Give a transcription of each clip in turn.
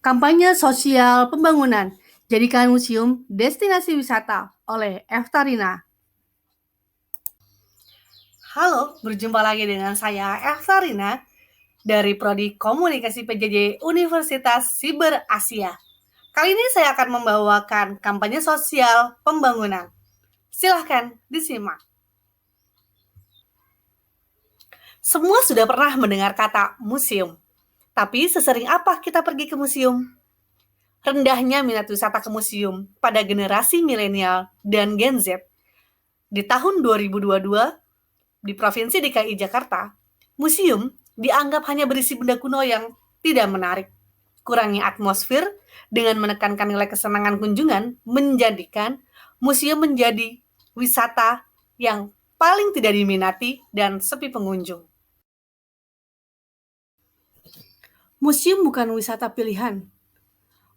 Kampanye Sosial Pembangunan, Jadikan Museum Destinasi Wisata oleh Eftarina. Halo, berjumpa lagi dengan saya Eftarina dari Prodi Komunikasi PJJ Universitas Siber Asia. Kali ini saya akan membawakan kampanye sosial pembangunan. Silahkan disimak. Semua sudah pernah mendengar kata museum, tapi sesering apa kita pergi ke museum? Rendahnya minat wisata ke museum pada generasi milenial dan Gen Z. Di tahun 2022, di Provinsi DKI Jakarta, museum dianggap hanya berisi benda kuno yang tidak menarik. Kurangnya atmosfer dengan menekankan nilai kesenangan kunjungan menjadikan museum menjadi wisata yang paling tidak diminati dan sepi pengunjung. Museum bukan wisata pilihan,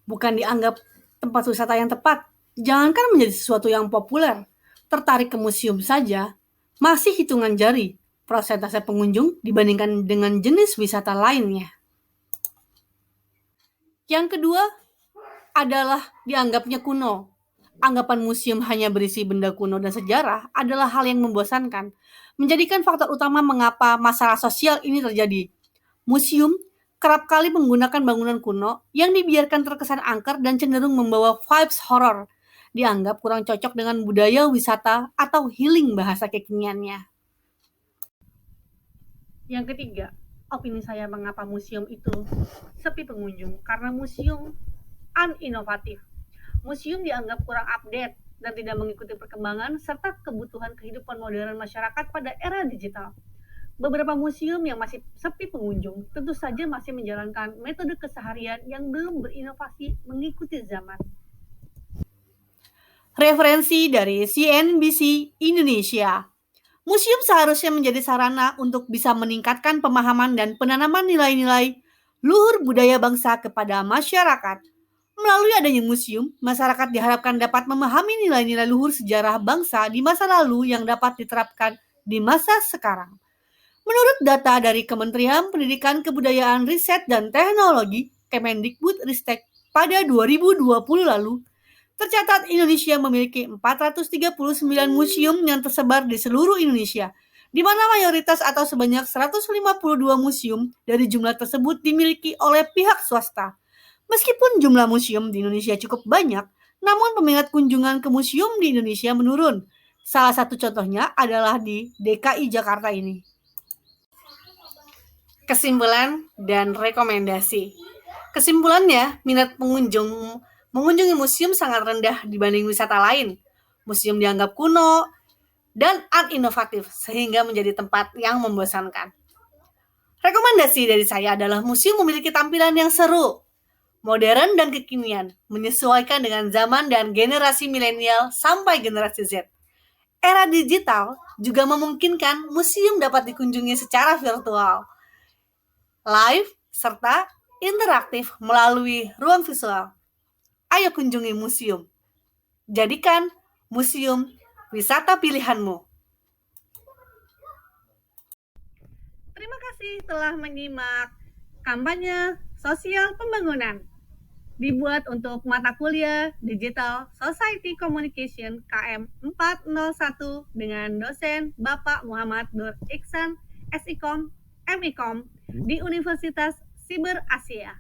bukan dianggap tempat wisata yang tepat. Jangankan menjadi sesuatu yang populer, tertarik ke museum saja masih hitungan jari persentase pengunjung dibandingkan dengan jenis wisata lainnya. Yang kedua adalah dianggapnya kuno. Anggapan museum hanya berisi benda kuno dan sejarah adalah hal yang membosankan, menjadikan faktor utama mengapa masalah sosial ini terjadi. Museum kerap kali menggunakan bangunan kuno yang dibiarkan terkesan angker dan cenderung membawa vibes horor. Dianggap kurang cocok dengan budaya wisata atau healing bahasa kekiniannya. Yang ketiga, opini saya mengapa museum itu sepi pengunjung, karena museum uninovatif. Museum dianggap kurang update dan tidak mengikuti perkembangan serta kebutuhan kehidupan modern masyarakat pada era digital. Beberapa museum yang masih sepi pengunjung tentu saja masih menjalankan metode keseharian yang belum berinovasi mengikuti zaman. Referensi dari CNBC Indonesia. Museum seharusnya menjadi sarana untuk bisa meningkatkan pemahaman dan penanaman nilai-nilai luhur budaya bangsa kepada masyarakat. Melalui adanya museum, masyarakat diharapkan dapat memahami nilai-nilai luhur sejarah bangsa di masa lalu yang dapat diterapkan di masa sekarang. Menurut data dari Kementerian Pendidikan Kebudayaan Riset dan Teknologi Kemendikbudristek pada 2020 lalu, tercatat Indonesia memiliki 439 museum yang tersebar di seluruh Indonesia, di mana mayoritas atau sebanyak 152 museum dari jumlah tersebut dimiliki oleh pihak swasta. Meskipun jumlah museum di Indonesia cukup banyak, namun peminat kunjungan ke museum di Indonesia menurun. Salah satu contohnya adalah di DKI Jakarta ini. Kesimpulan dan rekomendasi. Kesimpulannya, minat pengunjung mengunjungi museum sangat rendah dibanding wisata lain. Museum dianggap kuno dan uninovatif sehingga menjadi tempat yang membosankan. Rekomendasi dari saya adalah museum memiliki tampilan yang seru, modern dan kekinian, menyesuaikan dengan zaman dan generasi milenial sampai generasi Z. Era digital juga memungkinkan museum dapat dikunjungi secara virtual, live, serta interaktif melalui ruang visual. Ayo kunjungi museum. Jadikan museum wisata pilihanmu. Terima kasih telah menyimak kampanye sosial pembangunan. Dibuat untuk mata kuliah Digital Society Communication KM 401 dengan dosen Bapak Muhammad Nur Iksan, SIKOM, MIKOM di Universitas Siber Asia.